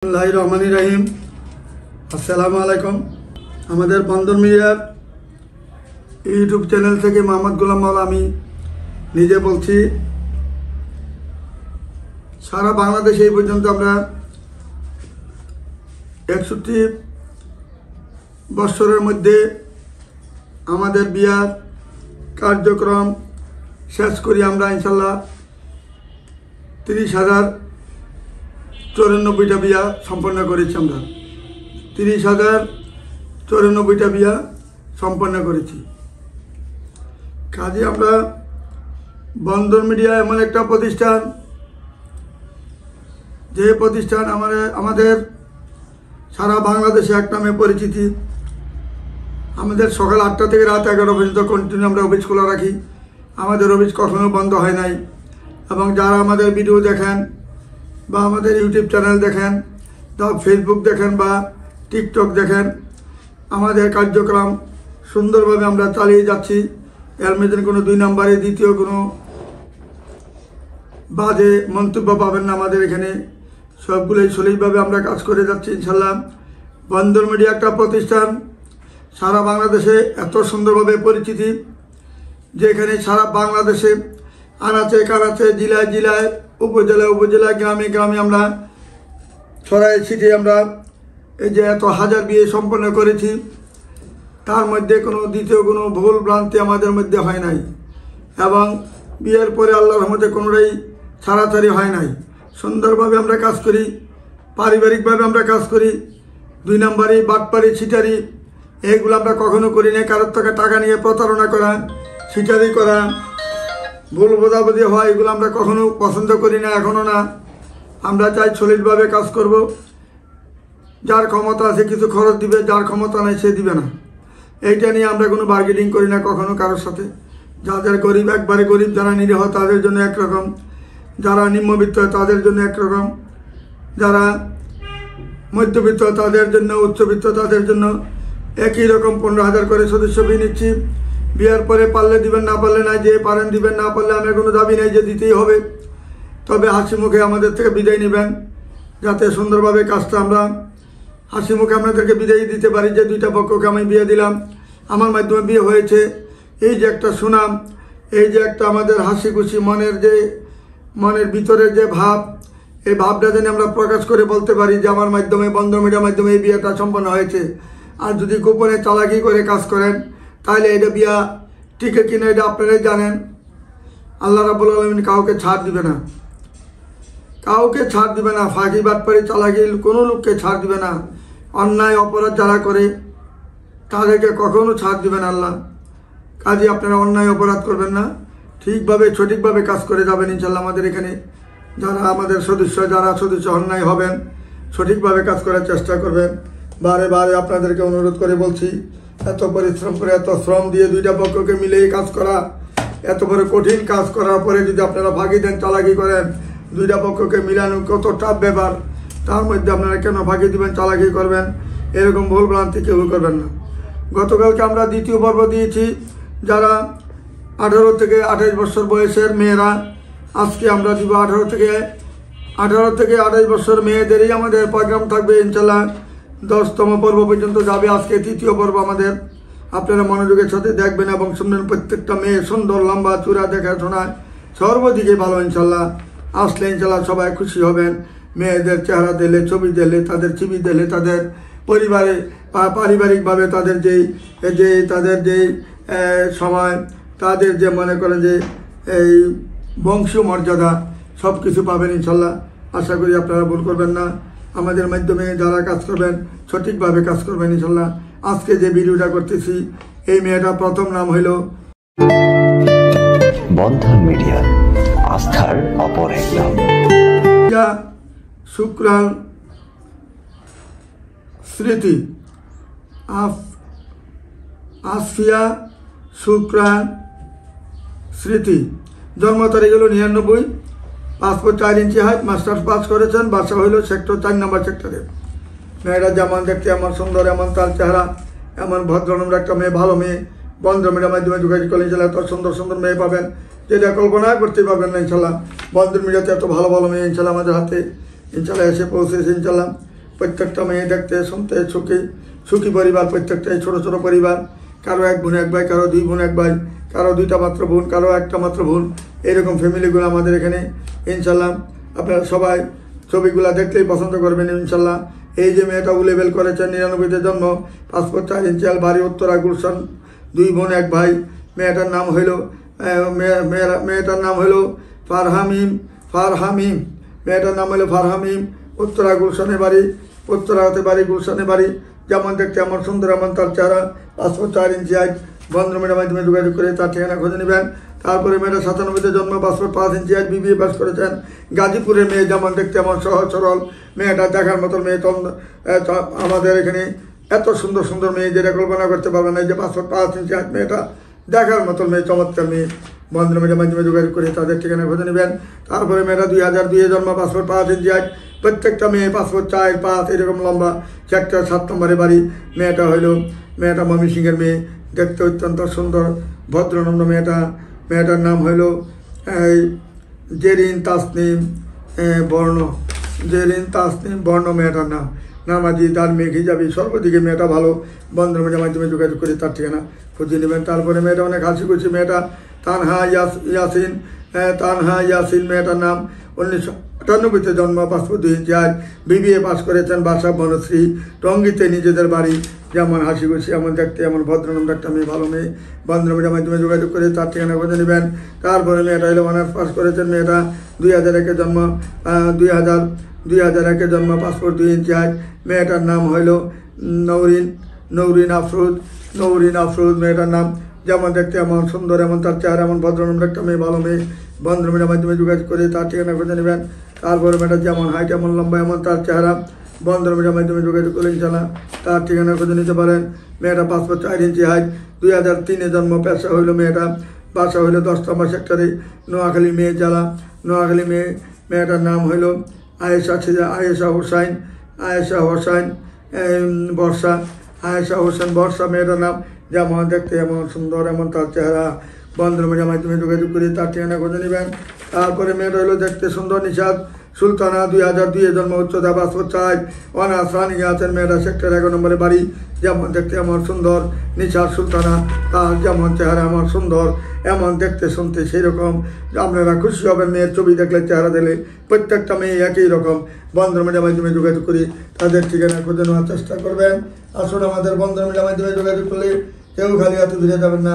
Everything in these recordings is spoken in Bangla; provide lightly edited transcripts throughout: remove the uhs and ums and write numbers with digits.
রহিম আসসালামু আলাইকুম। আমাদের বন্দর মিডিয়ার ইউটিউব চ্যানেল থেকে মোহাম্মদ গোলাম মাওলা আমি নিজে বলছি। সারা বাংলাদেশে এই পর্যন্ত আমরা 61 বছরের মধ্যে আমাদের বিয়ার কার্যক্রম শেষ করি আমরা ইনশাল্লাহ 30,094টা বিয়া সম্পন্ন করেছি। আমরা 30,094টা বিয়া সম্পন্ন করেছি। কাজে আমরা বন্দর মিডিয়া এমন একটা প্রতিষ্ঠান, যে প্রতিষ্ঠান আমাদের সারা বাংলাদেশে এক নামে পরিচিতি। আমাদের সকাল 8টা থেকে রাত 11 পর্যন্ত কন্টিনিউ আমরা অফিস খোলা রাখি। আমাদের অফিস কখনো বন্ধ হয় নাই। এবং যারা আমাদের ভিডিও দেখেন বা আমাদের ইউটিউব চ্যানেল দেখেন বা ফেসবুক দেখেন বা টিকটক দেখেন, আমাদের কার্যক্রম সুন্দরভাবে আমরা চালিয়ে যাচ্ছি। এর মধ্যে কোনো 2 নম্বরে দ্বিতীয় কোনো বাজে মন্তব্য পাবেন না। আমাদের এখানে সবগুলোই সঠিকভাবে আমরা কাজ করে যাচ্ছি ইনশাল্লাহ। বন্দর মিডিয়া একটা প্রতিষ্ঠান সারা বাংলাদেশে এত সুন্দরভাবে পরিচিতি, যেখানে সারা বাংলাদেশে আনাচে কানাচে জেলায় জেলায় উপজেলায় উপজেলায় গ্রামে গ্রামে আমরা ছড়াই ছিটিয়ে আমরা এই যে এত হাজার বিয়ে সম্পন্ন করেছি। তার মধ্যে কোনো দ্বিতীয় কোনো ভুল ভ্রান্তি আমাদের মধ্যে হয় নাই। এবং বিয়ের পরে আল্লাহর রহমতে কোনোটাই ছাড়াছাড়ি হয় নাই। সুন্দরভাবে আমরা কাজ করি, পারিবারিকভাবে আমরা কাজ করি। 2 নম্বরই বাটপারি ছিটারি এইগুলো আমরা কখনো করি না। কারোর থেকে টাকা নিয়ে প্রতারণা করা, ছিটারি করা, ভুল বোঝাবুঝি হয়, এগুলো আমরা কখনো পছন্দ করি না, এখনও না। আমরা চাই সলিডভাবে কাজ করব। যার ক্ষমতা আছে কিছু খরচ দিবে, যার ক্ষমতা নেই সে দিবে না। এইটা নিয়ে আমরা কোনো বার্গেনিং করি না কখনো কারোর সাথে। যাদের গরিব, একবারে গরিব, যারা নিরীহ তাদের জন্য একরকম, যারা নিম্নবিত্ত তাদের জন্য একরকম, যারা মধ্যবিত্ত তাদের জন্য, উচ্চবিত্ত তাদের জন্য একই রকম 15,000 করে সদস্য ফি নিচ্ছি। বিয়ার পরে পারলে দিবেন, না পারলে নাই, যে পারেন দিবেন, না পারলে আমার কোনো দাবি নেই যে দিতেই হবে। তবে হাসি মুখে আমাদের থেকে বিদায় নেবেন, যাতে সুন্দরভাবে কাজটা আমরা হাসি মুখে আপনাদেরকে বিদায় দিতে পারি। যে 2টা পক্ষকে আমি বিয়ে দিলাম, আমার মাধ্যমে বিয়ে হয়েছে, এই যে একটা সুনাম, এই যে একটা আমাদের হাসি খুশি মনের ভিতরে যে ভাব, এই ভাবটা যেন আমরা প্রকাশ করে বলতে পারি যে আমার মাধ্যমে, বন্দর মিডিয়ার মাধ্যমে এই বিয়েটা সম্পন্ন হয়েছে। আর যদি গোপনে চালাকি করে কাজ করেন তাহলে এটা বিয়া টিকে কিনা এটা আপনারাই জানেন। আল্লাহ রাব্বুল আলামিন কাউকে ছাড় দিবে না, কাউকে ছাড় দিবে না। ফাঁকি বাটপারি চালাকি কোনো লোককে ছাড় দিবে না। অন্যায় অপরাধ যারা করে তাদেরকে কখনো ছাড় দিবেন আল্লাহ। কাজে আপনারা অন্যায় অপরাধ করবেন না, ঠিকভাবে সঠিকভাবে কাজ করে যাবেন ইনশাল্লাহ। আমাদের এখানে যারা আমাদের সদস্য, যারা সদস্য অন্যায় হবেন, সঠিকভাবে কাজ করার চেষ্টা করবেন। বারে বারে আপনাদেরকে অনুরোধ করে বলছি, এত পরিশ্রম করে, এত শ্রম দিয়ে 2টা পক্ষকে মিলিয়ে কাজ করা, এত বড় কঠিন কাজ করার পরে যদি আপনারা ফাঁকি দেন, চালাকি করেন, 2টা পক্ষকে মিলানো কত টাফ ব্যাপার। তার মধ্যে আপনারা কেন ফাঁকি দিবেন, চালাকি করবেন? এরকম ভুল ভ্রান্তি কেউ করবেন না। গতকালকে আমরা 2য় পর্ব দিয়েছি যারা 18 থেকে 28 বছর বয়সের মেয়েরা। আজকে আমরা দিব 18 থেকে 28 বছর মেয়েদেরই আমাদের প্রোগ্রাম থাকবে ইনশাল্লাহ। 10তম পর্ব পর্যন্ত যাবে। আজকে 3য় পর্ব আমাদের। আপনারা মনোযোগের সাথে দেখবেন এবং শুনবেন। প্রত্যেকটা মেয়ে সুন্দর, লম্বা চূড়া, দেখাশোনায় সর্বদিকে ভালো ইনশাল্লাহ। আসলে ইনশাল্লাহ সবাই খুশি হবেন। মেয়েদের চেহারা দিলে, ছবি দিলে, তাদের ছবি দিলে, তাদের পরিবারে পারিবারিকভাবে তাদের যেই সময়, তাদের যে মনে করেন যে এই বংশীয় মর্যাদা সব কিছু পাবেন ইনশাল্লাহ। আশা করি আপনারা ভুল করবেন না। আমাদের মাধ্যমে যারা কাজ করবেন সঠিকভাবে কাজ করবেন ইনশাল্লাহ। আজকে যে ভিডিওটা করতেছি, এই মেয়েটা প্রথম নাম হইল বন্ধন মিডিয়া, আস্থার অপর এক নাম। শুক্রান স্মৃতি, আসফিয়া শুক্রান স্মৃতি। জন্ম তারিখ হলো 99, পাসপোর্ট 4 ইঞ্চি হাইট, মাস্টার্স পাস করেছেন। বাসা হইল সেক্টর 4 নম্বর সেক্টরে। মেয়েটা যেমন দেখতে, এমন সুন্দর, এমন তার চেহারা, এমন ভদ্রনম্র একটা মেয়ে, ভালো মেয়ে। বন্দর মিডিয়ার মাধ্যমে যোগাযোগ করলে ইনশাল্লাহ এত সুন্দর সুন্দর মেয়ে পাবেন যেটা কল্পনা করতে পারবেন না ইনশাল্লাহ। বন্দর মিডিয়াতে এত ভালো ভালো মেয়ে ইনশাল্লাহ আমাদের হাতে ইনশাল্লাহ এসে পৌঁছেছে ইনশাল্লাহ। প্রত্যেকটা মেয়ে দেখতে শুনতে সুখী পরিবার, প্রত্যেকটাই ছোট ছোট পরিবার, কারো এক বোন এক ভাই, কারো দুই বোন এক ভাই, কারো দুইটা মাত্র বোন, কারো একটা মাত্র বোন, এরকম ফ্যামিলিগুলো আমাদের এখানে ইনশাল্লাহ। আপনারা সবাই ছবিগুলো দেখলেই পছন্দ করবেন ইনশাল্লাহ। এই যে মেয়েটা উলেবেল করেছেন, 99-তে জন্ম, 5 ফুট 4 ইঞ্চি, বাড়ি উত্তরা গুলশান, 2 বোন 1 ভাই। মেয়েটার নাম হইল ফারহামিম। মেয়েটার নাম হলো ফারহামিম, উত্তরা গুলশানে বাড়ি, উত্তরাতে বাড়ি, গুলশানে বাড়ি। যেমন দেখতে এমন সুন্দর, এমন তার চেহারা, 5 ফুট 4 ইঞ্চি হাইট। বন্ধুমের মাধ্যমে যোগাযোগ করে তার ঠিকানা খুঁজে নেবেন। তারপরে মেয়েটা 97-তে জন্ম, 5 ফুট 5 ইঞ্চি হাইট, BBA পাস করেছেন। গাজীপুরের মেয়ে, যেমন দেখতে এমন সহজ সরল, মেয়েটা দেখার মতো মেয়ে। আমাদের এখানে এত সুন্দর সুন্দর মেয়ে যেটা কল্পনা করতে পারবেন না। এই যে 5 ফুট 5 ইঞ্চি হাইট, মেয়েটা দেখার মতো মেয়ে, চমৎকার মেয়ে। বন্ধুমের মাধ্যমে যোগাযোগ করে তাদের ঠিকানা খুঁজে নেবেন। তারপরে মেয়েটা 2002-এ জন্ম, 5 ফুট 5 ইঞ্চি হাইট। প্রত্যেকটা মেয়ে 5 ফুট 4, 5 এরকম লম্বা, সেক্টর 7 নম্বরে বাড়ি। মেয়েটা ময়মনসিংহের মেয়ে, দেখতে অত্যন্ত সুন্দর, ভদ্রনম্র মেয়েটা। মেয়েটার নাম হইল জেরিন তাসনিম বর্ণ। মেয়েটার নাম নামাজি, ধার্মিক, হিজাবি, সর্বদিকে মেয়েটা ভালো। বন্ধুমের মাধ্যমে যোগাযোগ করে তার ঠিকানা খুঁজে নেবেন। তারপরে মেয়েটা অনেক হাসি খুশি, মেয়েটা তানহা ইয়াসিন। মেয়েটার নাম 1998-তে জন্ম, 5 ফুট 2 ইঞ্চি হাইট, BBA পাস করেছেন, বাসা বনশ্রী, টঙ্গীতে নিজেদের বাড়ি। যেমন হাসি খুশি, এমন দেখতে, এমন ভদ্রনম্র একটা মেয়ে, ভালো মেয়ে। বন্ধুমের মাধ্যমে যোগাযোগ করে তার ঠিকানা খুঁজে নেবেন। তারপরে মেয়েটা হলো অনার্স পাস করেছেন। মেয়েটা 2001-এ জন্ম, 2001-এ জন্ম, 5 ফুট 2 ইঞ্চি হাইট। মেয়েটার নাম হইল নৌরিন আফরোজ। মেয়েটার নাম যেমন দেখতে এমন সুন্দর, এমন তার চেহারা, এমন ভদ্রনম্র একটা মেয়ে, ভালো মেয়ে। বন্ধুমের মাধ্যমে যোগাযোগ করে তার ঠিকানা খুঁজে নেবেন। তারপরে মেয়েটা যেমন হাইট, এমন লম্বা, এমন তার চেহারা। বন্ধুমের মাধ্যমে যোগাযোগ করে ইনশাল্লাহ তার ঠিকানা খুঁজে নিতে পারেন। মেয়েটা 5 ফুট 4 ইঞ্চি হাইট, 2003-এ জন্ম, পেশা হইল মেয়েটা, বাসা হইল 10 নম্বর সেক্টরে, নোয়াখালী মেয়ে জেলা, নোয়াখালী মেয়ে। মেয়েটার নাম হইল আয়েশা হোসেন বর্ষা। মেয়েটার নাম যেমন দেখতে এমন সুন্দর, এমন তার চেহারা। বন্ধুমের মাধ্যমে যোগাযোগ করে তার ঠিকানা খুঁজে নেবেন। তারপরে মেয়েটা হইল দেখতে সুন্দর, নিশাদ সুলতানা, 2002-এ জন্ম, উচ্চতা 5 ফুট 4, অনার্স রানিংয়ে আছেন। মেয়েটা সেক্টর 11 নম্বরে বাড়ি। যেমন দেখতে এমন সুন্দর, নিশাদ সুলতানা, তার যেমন চেহারা এমন সুন্দর, এমন দেখতে শুনতে সেই রকম। আপনারা খুশি হবেন মেয়ের ছবি দেখলে, চেহারা দিলে। প্রত্যেকটা মেয়ে একই রকম। বন্ধুমের মাধ্যমে যোগাযোগ করি তাদের ঠিকানা খুঁজে নেওয়ার চেষ্টা করবেন। আসলে আমাদের বন্ধুমের মাধ্যমে যোগাযোগ করলে কেউ খালি হাতে ফিরে যাবেন না।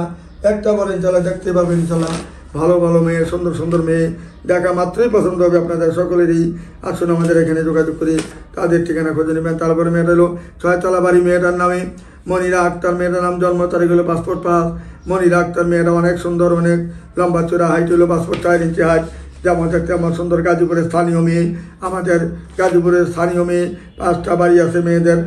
একটা বার ইনশাল্লাহ দেখতে পাবেন ইনশাল্লাহ। ভালো ভালো মেয়ে, সুন্দর সুন্দর মেয়ে, দেখা মাত্রই পছন্দ হবে আপনাদের সকলেরই। আসুন আমাদের এখানে যোগাযোগ করি তাদের ঠিকানা খুঁজে নেবেন। তারপরে মেয়েটা হলো 6 তলা বাড়ি। মেয়েটার নামে মনিরা আক্তার। মেয়েটার নাম, জন্ম তারিখ হলো 5 ফুট 5। মনিরা আক্তার। মেয়েটা অনেক সুন্দর, অনেক লম্বা চূড়া, হাইট হলো 5 ফুট 4 ইঞ্চি হাইট। যেমন দেখতে আমার সুন্দর, গাজীপুরের স্থানীয় মেয়ে। আমাদের গাজীপুরের স্থানীয় মেয়ে, 5টা বাড়ি আছে মেয়েদের।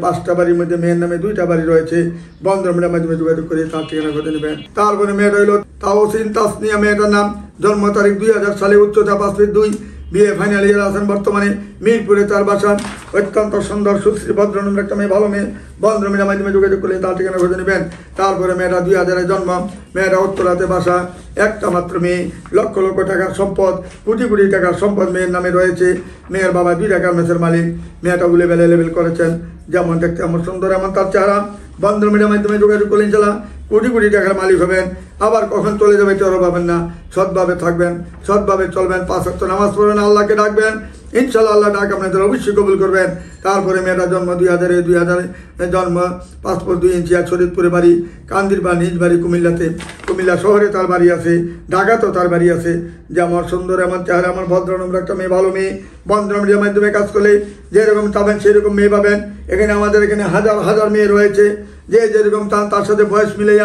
5টা বাড়ির মধ্যে মেয়ের নামে 2টা বাড়ি রয়েছে। বন্ধুমের মাধ্যমে যোগাযোগ করে তার ঠিকানা খুঁজে নেবেন। তারপরে মেয়েটা হইল তাওসিন তাসনিয়া। মেয়েটার নাম, জন্ম তারিখ 2000 সালে, উচ্চতা 5 ফিট 2, BA ফাইনাল ইয়ার আছেন বর্তমানে, মিরপুরে তার বাসা। অত্যন্ত সুন্দর, সুশ্রী, ভদ্রনম্র একটা মেয়ে, ভালো মেয়ে। বন্ধুমের মাধ্যমে যোগাযোগ করলে তার ঠিকানা খুঁজে নেবেন। তারপরে মেয়েটা 2000-এ জন্ম, মেয়েটা উত্তরাতে বাসা, একটা মাত্র মেয়ে, লক্ষ লক্ষ টাকার সম্পদ, কোটি কোটি টাকার সম্পদ মেয়ের নামে রয়েছে। মেয়ের বাবা 2 টাকার মেসের মালিক। মেয়েটা লেভেল করেছেন। যেমন দেখতে এমন সুন্দর, এমন তার চেহারা। বন্ধুমের মাধ্যমে যোগাযোগ করলে ইনশাল্লাহ কোটি কোটি টাকার মালিক হবেন। আবার কখন চলে যাবে টেরও পাবেন না। সৎভাবে থাকবেন, সৎভাবে চলবেন, 5 ওয়াক্ত নামাজ পড়বেন, আল্লাহকে ডাকবেন, ইনশাল্লাহ আল্লাহ ডাক আপনাদের অবশ্যই কবুল করবেন। তারপরে মেয়েটা জন্ম 2000-এ জন্ম, 5 ফুট 2 ইঞ্চি, শরীদপুরে বাড়ি, কান্দিরবা নিজ বাড়ি কুমিল্লাতে। কুমিল্লা শহরে তার বাড়ি আছে, ঢাকাতেও তার বাড়ি আছে। যেমন সুন্দর, এমন চেহারা, আমার ভদ্রনম্র একটা মেয়ে, ভালো মেয়ে। বন্ধুমের মাধ্যমে কাজ করলে যেরকম চাবেন সেরকম মেয়ে পাবেন। এখানে আমাদের এখানে হাজার হাজার মেয়ে রয়েছে। যে যেরকম চান তার সাথে বয়স মিলেই,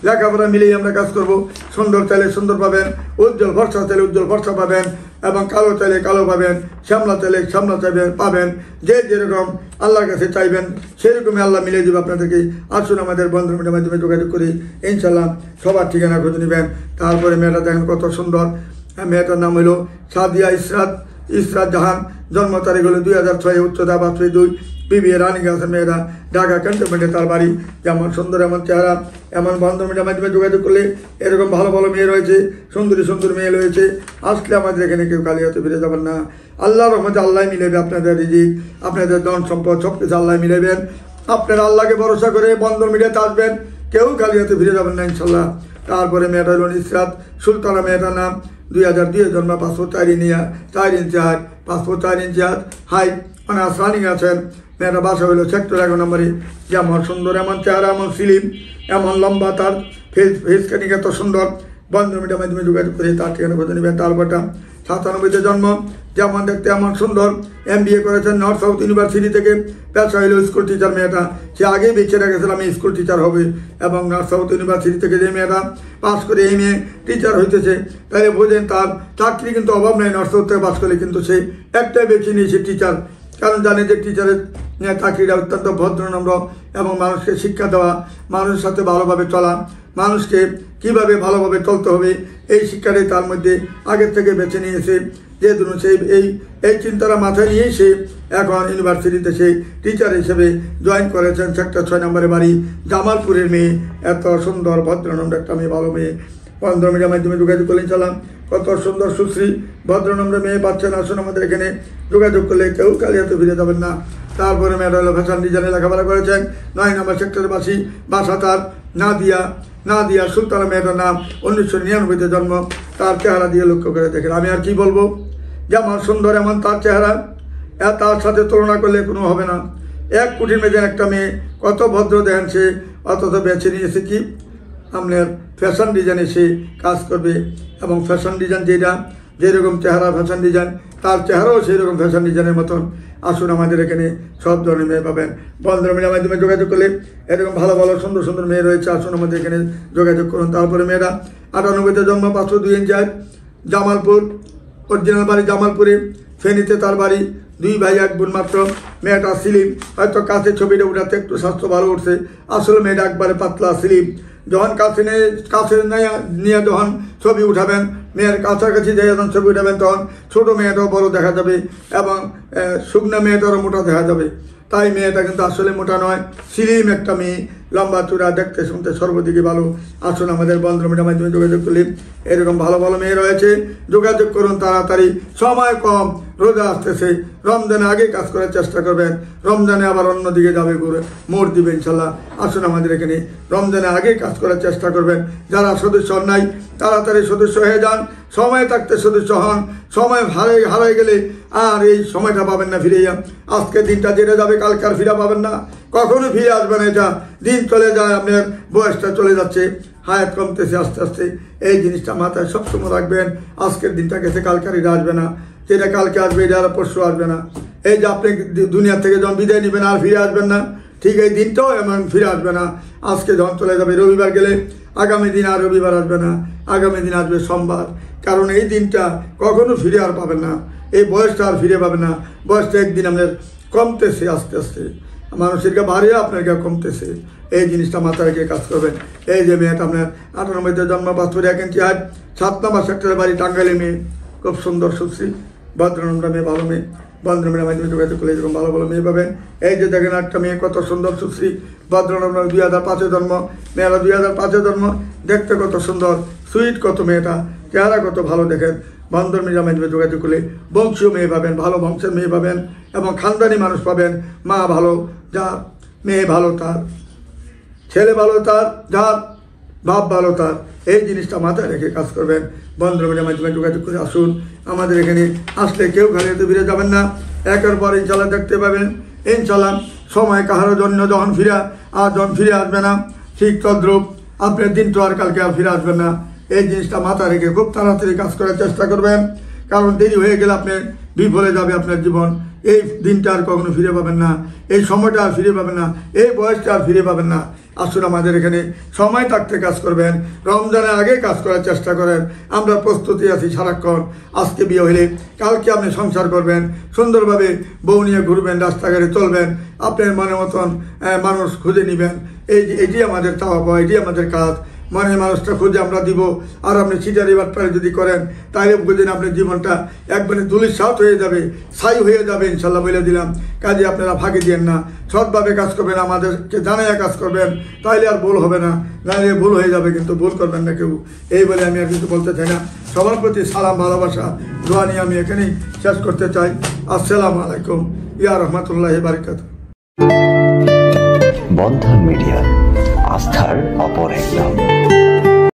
লেখাপড়া মিলেই আমরা কাজ করব। সুন্দর চাইলে সুন্দর পাবেন, উজ্জ্বল ভরসা চাইলে উজ্জ্বল ভরসা পাবেন, এবং কালো চাইলে কালো পাবেন, শ্যামলা চাইলে শ্যামলা পাবেন। যে যেরকম আল্লাহর কাছে চাইবেন সেরকমই আল্লাহ মিলিয়ে দেবে আপনাদেরকে। আসুন আমাদের বন্ধুমের মাধ্যমে যোগাযোগ করি ইনশাল্লাহ সবার ঠিকানা খুঁজে নেবেন। তারপরে মেয়েটা দেখেন কত সুন্দর। মেয়েটার নাম হলো সাদিয়া ইসরাত ইসরাত জাহান, জন্ম তারিখ হলো 2006, উচ্চতা 5 2, বিবি রানীগঞ্জের মেয়েরা, ঢাকা ক্যান্টনমেন্টে তার বাড়ি। যেমন সুন্দর এমন চেহারা, এমন বন্ধন মিডিয়ার মাধ্যমে যোগাযোগ করলে এরকম ভালো ভালো মেয়ে রয়েছে, সুন্দরী সুন্দর মেয়ে রয়েছে। আসলে আমাদের এখানে কেউ খালি হাতে ফিরে যাবেন না। আল্লাহর রহমতে আল্লাহ মিলাবে আপনাদের রিজিক, আপনাদের ধন সম্পদ সব কিছু আল্লাহ মিলাবেন। আপনারা আল্লাহকে ভরসা করে বন্ধন মিডিয়াতে আসবেন, কেউ খালি হাতে ফিরে যাবেন না ইনশাল্লাহ। তারপরে মেয়েটা হল ইসরাত সুলতানা, মেয়েটার নাম, 2002 জন্ম, 5 ফুট 4 ইঞ্চি হাইট, 5 ফুট 4 ইঞ্চি হাইট, অনার্স রানিং আছেন। মেয়েটা বাসা হইল সেক্টর 1 নম্বরে। যেমন সুন্দর এমন চেহারা, এমন ফিলিম, এমন লম্বা, তার ফেস কাটিং এত সুন্দর। বন্ধন মিডিয়ার মাধ্যমে যোগাযোগ করে তার ঠিকানা খুঁজে নেবেন। তারপরটা 97 জন্ম, যেমন দেখতে এমন সুন্দর, MBA করেছেন নর্থ সাউথ ইউনিভার্সিটি থেকে। পেশা হইল স্কুল টিচার। মেয়েটা সে আগেই বেছে রেখেছিল আমি স্কুল টিচার হবে, এবং নর্থ সাউথ ইউনিভার্সিটি থেকে যে মেয়েটা পাস করে এই মেয়ে টিচার হইতেছে, তাহলে বোঝেন তার চাকরি কিন্তু অভাব নাই। নর্থ সাউথ থেকে পাস করলে কিন্তু সে একটাই বেছে নিয়েছে টিচার, কারণ জানে যে টিচারের চাকরিটা অত্যন্ত ভদ্রনম্র এবং মানুষকে শিক্ষা দেওয়া, মানুষের সাথে ভালোভাবে চলা, মানুষকে কিভাবে ভালোভাবে চলতে হবে, এই শিক্ষাটাই তার মধ্যে আগের থেকে বেছে নিয়েছে। যে ধরুন সেই এই চিন্তাটা মাথায় নিয়েই সে এখন ইউনিভার্সিটিতে সে টিচার হিসেবে জয়েন করেছেন। সেক্টর 6 নম্বরে বাড়ি, জামালপুরের মেয়ে, এত সুন্দর ভদ্রনম্র একটা মেয়ে, ভালো মেয়ে। বন্ধন মিডিয়ার মাধ্যমে যোগাযোগ করলে চালাম, কত সুন্দর সুশ্রী ভদ্রনম্র মেয়ে পাচ্ছেন। আসুন আমাদের এখানে যোগাযোগ করলে কেউ কালি হাতে ফিরে যাবেন না। তারপরে মেয়েটা হলো ফ্যাশন ডিজাইনে লেখাপড়া করেছেন, 9 নম্বর সেক্টরের বাসা তার। নাদিয়া সুলতানা, মেয়েটার নাম, 1999 জন্ম। তার চেহারা দিয়ে লক্ষ্য করে দেখেন, আমি আর কি বলবো, যেমন সুন্দর এমন তার চেহারা, তার সাথে তুলনা করলে কোনো হবে না। 1 কোটির মেয়েদের একটা মেয়ে, কত ভদ্র দেখেন সে, অথচ বেছে নিয়েছে কি আপনার ফ্যাশন ডিজাইনে সে কাজ করবে। এবং ফ্যাশন ডিজাইন যেটা, যেরকম চেহারা ফ্যাশন ডিজাইন, তার চেহারাও সেই রকম ফ্যাশন ডিজাইনের মতন। আসুন আমাদের এখানে সব ধরনের মেয়ে পাবেন। বন্ধন মিডিয়ার মাধ্যমে যোগাযোগ করলে এরকম ভালো ভালো সুন্দর সুন্দর মেয়ে রয়েছে। আসুন আমাদের এখানে যোগাযোগ করুন। তারপরে মেয়েরা 98 জন্ম, 5 2 ইঞ্চি হাইট, জামালপুর, অরিজিনাল বাড়ি জামালপুরে, ফেনীতে তার বাড়ি। 2 ভাই 1 বোন মাত্র। মেয়েটা স্লিম, হয়তো কাছে ছবিটা উঠাতে একটু স্বাস্থ্য ভালো উঠছে, আসলে মেয়েটা একবারে পাতলা স্লিম। যখন কাছে নিয়ে যখন ছবি উঠাবেন, মেয়ের কাছাকাছি যে যখন ছবি উঠাবেন, তখন ছোটো মেয়েটাও বড় দেখা যাবে এবং শুকনা মেয়েটারও মোটা দেখা যাবে। তাই মেয়েটা কিন্তু আসলে মোটা নয়, স্লিম একটা মেয়ে, লম্বা চূড়া, দেখতে শুনতে সর্বদিকে ভালো। আসুন আমাদের বন্ধন মিডিয়ার মাধ্যমে যোগাযোগ করলে এরকম ভালো ভালো মেয়ে রয়েছে। যোগাযোগ করুন তাড়াতাড়ি, সময় কম, রোজা আসতেছে, রমজানে আগে কাজ করার চেষ্টা করবেন। রমজানে আবার অন্যদিকে যাবে, ঘুরে মোড় দিবে ইনশাল্লাহ। আসুন আমাদের এখানে রমজানে আগে কাজ করার চেষ্টা করবেন। যারা সদস্য নাই তাড়াতাড়ি সদস্য হয়ে যান, সময় থাকতে সদস্য হন। সময় হারাই গেলে আর এই সময়টা পাবেন না ফিরে যান। আজকে দিনটা যেটা যাবে কালকে আর ফিরে পাবেন না, কখনো ফিরে আসবে না। এটা দিন চলে যায়, আপনার বয়সটা চলে যাচ্ছে, হায়াত কমতেছে আস্তে আস্তে। এই জিনিসটা মাথায় সবসময় রাখবেন। আজকের দিনটা গেছে, কালকে আর এটা আসবে না। যেটা কালকে আসবে এটা আর পরশু আসবে না। এই যে আপনি দুনিয়া থেকে যখন বিদায় নেবেন আর ফিরে আসবেন না, ঠিক এই দিনটাও এমন ফিরে আসবে না। আজকে যখন চলে যাবে রবিবার গেলে, আগামী দিন আর রবিবার আসবে না, আগামী দিন আসবে সোমবার। কারণ এই দিনটা কখনো ফিরে আর পাবেন না, এই বয়সটা আর ফিরে পাবেন না। বয়সটা একদিন আপনার কমতেছে আস্তে আস্তে, মানুষের কে বাড়িয়ে আপনার কে কমতেছে। এই জিনিসটা মাথায় রেখে কাজ করবেন। এই যে মেয়েটা আপনার 98 জন্ম, 5 ফুট 1 ইঞ্চি হাইট, 7 নম্বর সেক্টরের বাড়ি, টাঙ্গাইলে মেয়ে, খুব সুন্দর সুশ্রী ভদ্রনম্র মেয়ে, ভালো মেয়ে। বন্ধন মিডিয়ার মাধ্যমে যোগাযোগ করলে এরকম ভালো ভালো মেয়ে পাবেন। এই যে দেখেন একটা মেয়ে, কত সুন্দর সুশ্রী ভদ্রনম্র, 2005 জন্ম। মেয়েরা 2005 জন্ম, দেখতে কত সুন্দর, সুইট কত মেয়েটা, চেহারা কত ভালো। দেখেন বন্ধন মিডিয়ার মাধ্যমে যোগাযোগ করলে বংশীয় মেয়ে পাবেন, ভালো বংশের মেয়ে পাবেন এবং খানদানি মানুষ পাবেন। মা ভালো যার, মেয়ে ভালো তার, ছেলে ভালো তার, যার বাপ ভালো তার। এই জিনিসটা মাথায় রেখে কাজ করবেন। বন্ধন মিডিয়ার মাধ্যমে যোগাযোগ করে আসুন আমাদের এখানে। আসলে কেউ খালি হাতে ফিরে যাবেন না, একের পর ইনশাল্লাহ দেখতে পাবেন। ইনশাল্লাহ সময় কাহারও জন্য যখন ফিরে আসবে না, ঠিক তদ্রূপ আপনার দিন তো আর কালকে আর ফিরে আসবেন না। এই জিনিসটা মাথায় রেখে খুব তাড়াতাড়ি কাজ করার চেষ্টা করবেন, কারণ দেরি হয়ে গেলে আপনার বিফলে যাবে আপনার জীবন। এই দিনটা আর কখনো ফিরে পাবেন না, এই সময়টা আর ফিরে পাবেন না, এই বয়সটা আর ফিরে পাবেন না। আসুন আমাদের এখানে সময় থাকতে কাজ করবেন, রমজানের আগে কাজ করার চেষ্টা করেন। আমরা প্রস্তুতি আছি সারাক্ষণ। আজকে বিয়ে হলে কালকে আপনি সংসার করবেন, সুন্দরভাবে বউ নিয়ে ঘুরবেন, রাস্তাঘাটে চলবেন, আপনার মনের মতন মানুষ খুঁজে নেবেন। এটি আমাদের চাওয়া পাওয়া, এটি আমাদের কাজ। মনে মানুষটা খুঁজে আমরা দিব। আর আপনি চিটারি বাটপারি যদি করেন তাহলে বুঝেন আপনার জীবনটা একবারে ধুলিসাৎ হয়ে যাবে, ছাই হয়ে যাবে ইনশাল্লাহ বলে দিলাম। কাজে আপনারা ফাঁকি দিয়েন না, সৎভাবে কাজ করবেন, আমাদেরকে জানাইয়া কাজ করবেন, তাইলে আর ভুল হবে না। নাহলে ভুল হয়ে যাবে, কিন্তু ভুল করবেন না কেউ। এই বলে আমি আর কিছু বলতে চাই না। সবার প্রতি সালাম, ভালোবাসা, দোয়া নিয়ে আমি এখানেই শেষ করতে চাই। আসসালামু আলাইকুম ইয়া রহমতুল্লাহি বারাকাতুহু। বন্ধন মিডিয়া, আস্থার অপর এক নাম।